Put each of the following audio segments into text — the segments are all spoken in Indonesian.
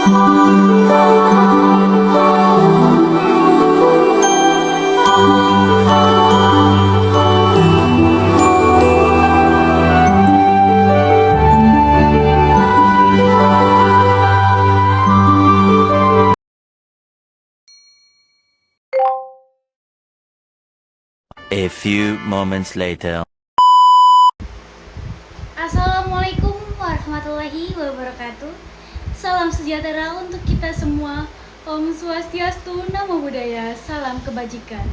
A few moments later. Assalamualaikum warahmatullahi wabarakatuh. Salam sejahtera untuk kita semua. Om Swastiastu, Namo Buddhaya, salam kebajikan.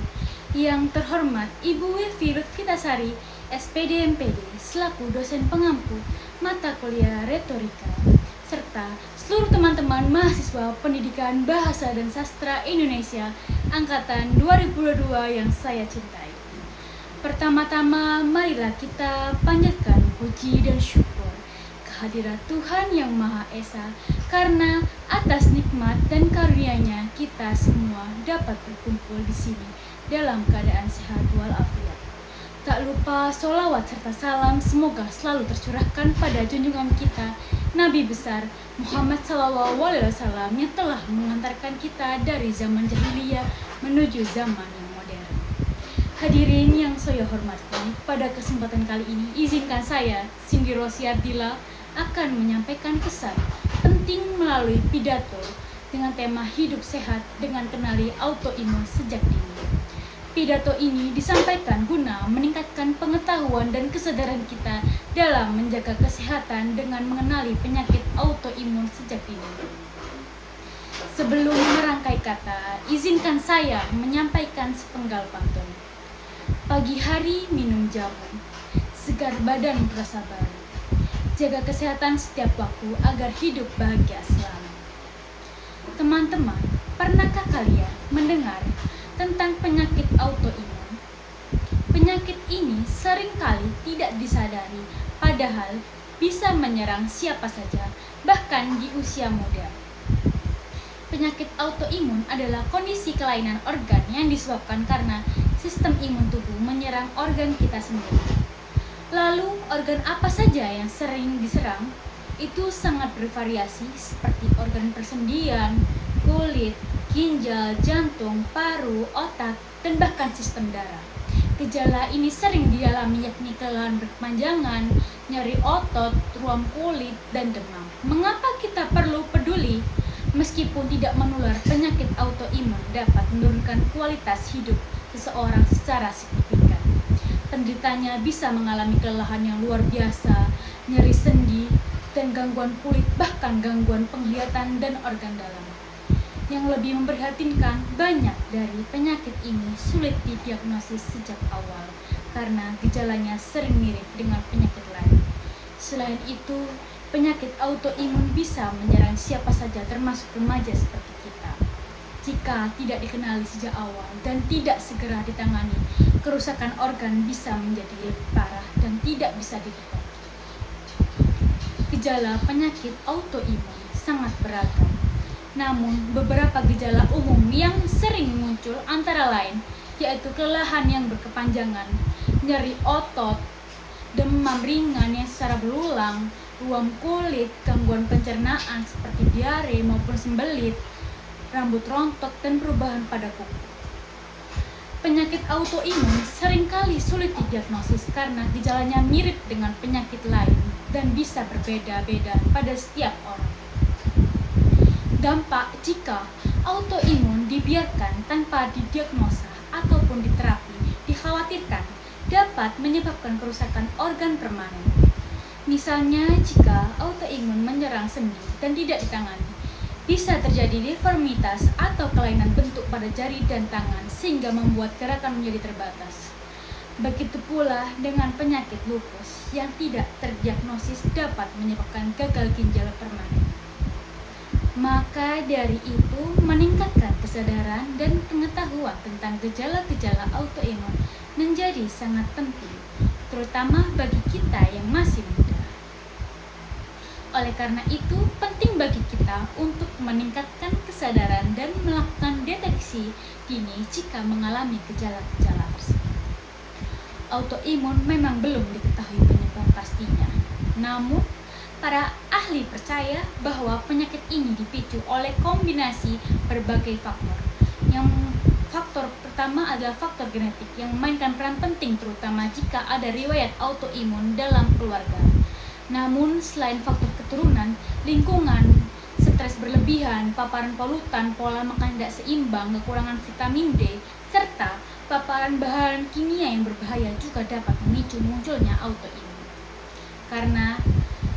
Yang terhormat Ibu Wilfi Lutfitasari, SPD MPD, selaku dosen pengampu mata kuliah retorika, serta seluruh teman-teman mahasiswa pendidikan Bahasa dan Sastra Indonesia Angkatan 2022 yang saya cintai. Pertama-tama, marilah kita panjatkan puji dan syukur kehadirat Tuhan Yang Maha Esa, karena atas nikmat dan karunia-Nya kita semua dapat berkumpul di sini dalam keadaan sehat walafiat. Tak lupa sholawat serta salam semoga selalu tercurahkan pada junjungan kita Nabi besar Muhammad SAW yang telah mengantarkan kita dari zaman jahiliyah menuju zaman yang modern. Hadirin yang saya hormati, pada kesempatan kali ini izinkan saya, Cindy Rosiardila, akan menyampaikan pesan penting melalui pidato dengan tema hidup sehat dengan kenali autoimun sejak dini. Pidato ini disampaikan guna meningkatkan pengetahuan dan kesadaran kita dalam menjaga kesehatan dengan mengenali penyakit autoimun sejak dini. Sebelum merangkai kata, izinkan saya menyampaikan sepenggal pantun. Pagi hari minum jamu, segar badan terasa baru. Jaga kesehatan setiap waktu agar hidup bahagia selalu. Teman-teman, pernahkah kalian mendengar tentang penyakit autoimun? Penyakit ini seringkali tidak disadari, padahal bisa menyerang siapa saja, bahkan di usia muda. Penyakit autoimun adalah kondisi kelainan organ yang disebabkan karena sistem imun tubuh menyerang organ kita sendiri. Lalu, organ apa saja yang sering diserang? Itu sangat bervariasi, seperti organ persendian, kulit, ginjal, jantung, paru, otak, dan bahkan sistem darah. Gejala ini sering dialami yakni kelelahan berkepanjangan, nyeri otot, ruam kulit, dan demam. Mengapa kita perlu peduli? Meskipun tidak menular, penyakit autoimun dapat menurunkan kualitas hidup seseorang secara signifikan. Penderitanya bisa mengalami kelelahan yang luar biasa, nyeri sendi, dan gangguan kulit, bahkan gangguan penglihatan dan organ dalam. Yang lebih memprihatinkan, banyak dari penyakit ini sulit didiagnosis sejak awal karena gejalanya sering mirip dengan penyakit lain. Selain itu, penyakit autoimun bisa menyerang siapa saja termasuk remaja seperti kita. Jika tidak dikenali sejak awal dan tidak segera ditangani, kerusakan organ bisa menjadi lebih parah dan tidak bisa dihindari. Gejala penyakit autoimun sangat beragam. Namun, beberapa gejala umum yang sering muncul antara lain yaitu kelelahan yang berkepanjangan, nyeri otot, demam ringan yang secara berulang, ruam kulit, gangguan pencernaan seperti diare maupun sembelit, rambut rontok, dan perubahan pada kuku. Penyakit autoimun seringkali sulit didiagnosis karena gejalanya mirip dengan penyakit lain dan bisa berbeda-beda pada setiap orang. Dampak jika autoimun dibiarkan tanpa didiagnosa ataupun diterapi dikhawatirkan dapat menyebabkan kerusakan organ permanen. Misalnya, jika autoimun menyerang sendi dan tidak ditangani, bisa terjadi deformitas atau kelainan bentuk pada jari dan tangan sehingga membuat gerakan menjadi terbatas. Begitu pula dengan penyakit lupus yang tidak terdiagnosis dapat menyebabkan gagal ginjal permanen. Maka dari itu, meningkatkan kesadaran dan pengetahuan tentang gejala-gejala autoimun menjadi sangat penting, terutama bagi kita yang masih muda. Oleh karena itu, penting bagi kita untuk meningkatkan kesadaran dan melakukan deteksi dini jika mengalami gejala-gejala tersebut. Autoimun memang belum diketahui penyebab pastinya, namun Para ahli percaya bahwa penyakit ini dipicu oleh kombinasi berbagai faktor. Yang faktor pertama adalah faktor genetik yang memainkan peran penting terutama jika ada riwayat autoimun dalam keluarga. Namun selain faktor keturunan, lingkungan, stres berlebihan, paparan polutan, pola makan tidak seimbang, kekurangan vitamin D, serta paparan bahan kimia yang berbahaya juga dapat memicu munculnya autoimun. Karena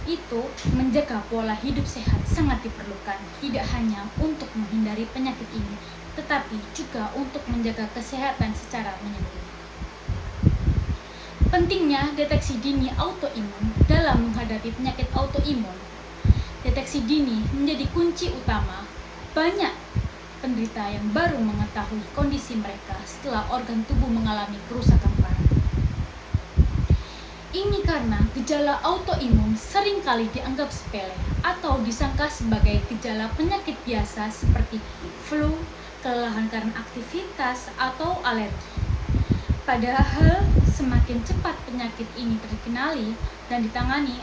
itu, menjaga pola hidup sehat sangat diperlukan, tidak hanya untuk menghindari penyakit ini, tetapi juga untuk menjaga kesehatan secara menyeluruh. Pentingnya deteksi dini autoimun dalam menghadapi penyakit autoimun. Deteksi dini menjadi kunci utama. Banyak penderita yang baru mengetahui kondisi mereka setelah organ tubuh mengalami kerusakan parah. Ini karena gejala autoimun seringkali dianggap sepele atau disangka sebagai gejala penyakit biasa seperti flu, kelelahan karena aktivitas, atau alergi. Padahal semakin cepat penyakit ini terkenali dan ditangani,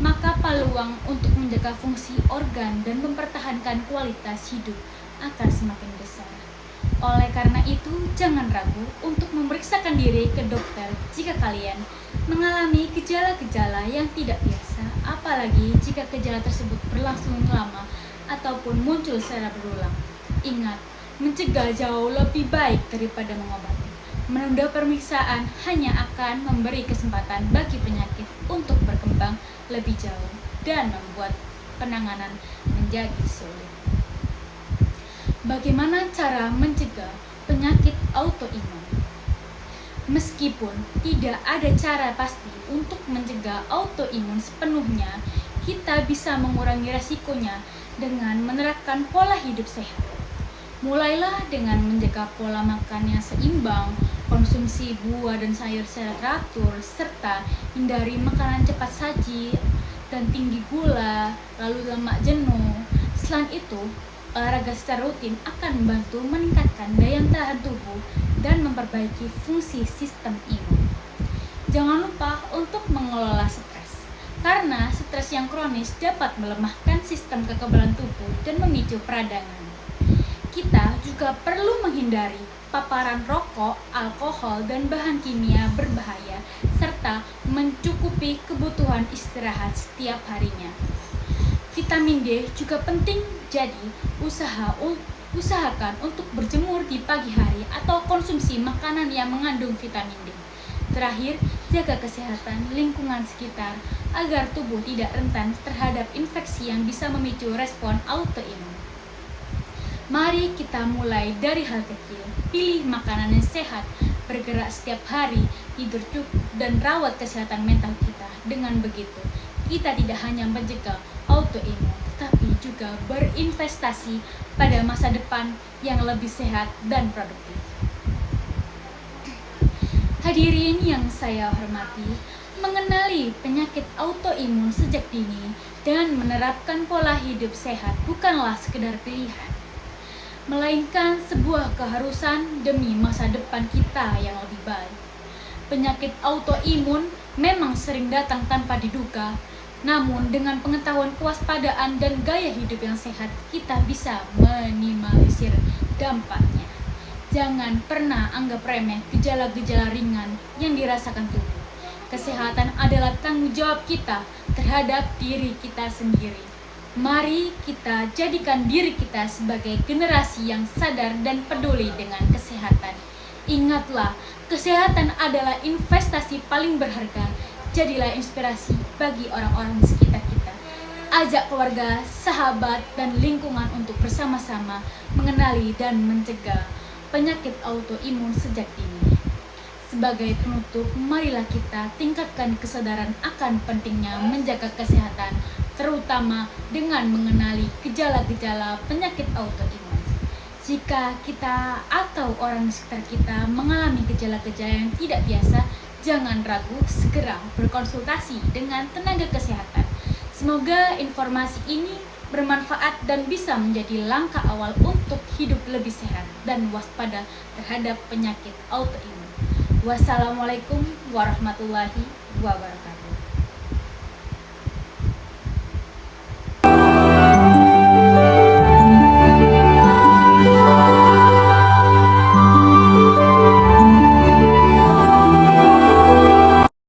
maka peluang untuk menjaga fungsi organ dan mempertahankan kualitas hidup akan semakin besar. Oleh karena itu, jangan ragu untuk memeriksakan diri ke dokter jika kalian mengalami gejala-gejala yang tidak biasa, apalagi jika gejala tersebut berlangsung lama ataupun muncul secara berulang. Ingat, mencegah jauh lebih baik daripada mengobati. Menunda pemeriksaan hanya akan memberi kesempatan bagi penyakit untuk berkembang lebih jauh dan membuat penanganan menjadi sulit. Bagaimana cara mencegah penyakit autoimun? Meskipun tidak ada cara pasti untuk mencegah autoimun sepenuhnya, kita bisa mengurangi resikonya dengan menerapkan pola hidup sehat. Mulailah dengan menjaga pola makan yang seimbang, konsumsi buah dan sayur secara teratur, serta hindari makanan cepat saji dan tinggi gula, lalu lemak jenuh. Selain itu, olahraga secara rutin akan membantu meningkatkan daya tahan tubuh dan memperbaiki fungsi sistem imun. Jangan lupa untuk mengelola stres, karena stres yang kronis dapat melemahkan sistem kekebalan tubuh dan memicu peradangan. Kita juga perlu menghindari paparan rokok, alkohol, dan bahan kimia berbahaya, serta mencukupi kebutuhan istirahat setiap harinya. Vitamin D juga penting, jadi usahakan untuk berjemur di pagi hari atau konsumsi makanan yang mengandung vitamin D. Terakhir, jaga kesehatan lingkungan sekitar agar tubuh tidak rentan terhadap infeksi yang bisa memicu respon autoimun. Mari kita mulai dari hal kecil, pilih makanan yang sehat, bergerak setiap hari, tidur cukup, dan rawat kesehatan mental kita. Dengan begitu, kita tidak hanya mencegah autoimun, tapi juga berinvestasi pada masa depan yang lebih sehat dan produktif. Hadirin yang saya hormati, mengenali penyakit autoimun sejak dini dan menerapkan pola hidup sehat bukanlah sekedar pilihan, melainkan sebuah keharusan demi masa depan kita yang lebih baik. Penyakit autoimun memang sering datang tanpa diduga, namun dengan pengetahuan, kewaspadaan, dan gaya hidup yang sehat, kita bisa minimalisir dampaknya. Jangan pernah anggap remeh gejala-gejala ringan yang dirasakan tubuh. Kesehatan adalah tanggung jawab kita terhadap diri kita sendiri. Mari kita jadikan diri kita sebagai generasi yang sadar dan peduli dengan kesehatan. Ingatlah, kesehatan adalah investasi paling berharga. Jadilah inspirasi bagi orang-orang di sekitar kita. Ajak keluarga, sahabat, dan lingkungan untuk bersama-sama mengenali dan mencegah penyakit autoimun sejak dini. Sebagai penutup, marilah kita tingkatkan kesadaran akan pentingnya menjaga kesehatan, terutama dengan mengenali gejala-gejala penyakit autoimun. Jika kita atau orang di sekitar kita mengalami gejala-gejala yang tidak biasa, jangan ragu segera berkonsultasi dengan tenaga kesehatan. Semoga informasi ini bermanfaat dan bisa menjadi langkah awal untuk hidup lebih sehat dan waspada terhadap penyakit autoimun. Wassalamualaikum warahmatullahi wabarakatuh.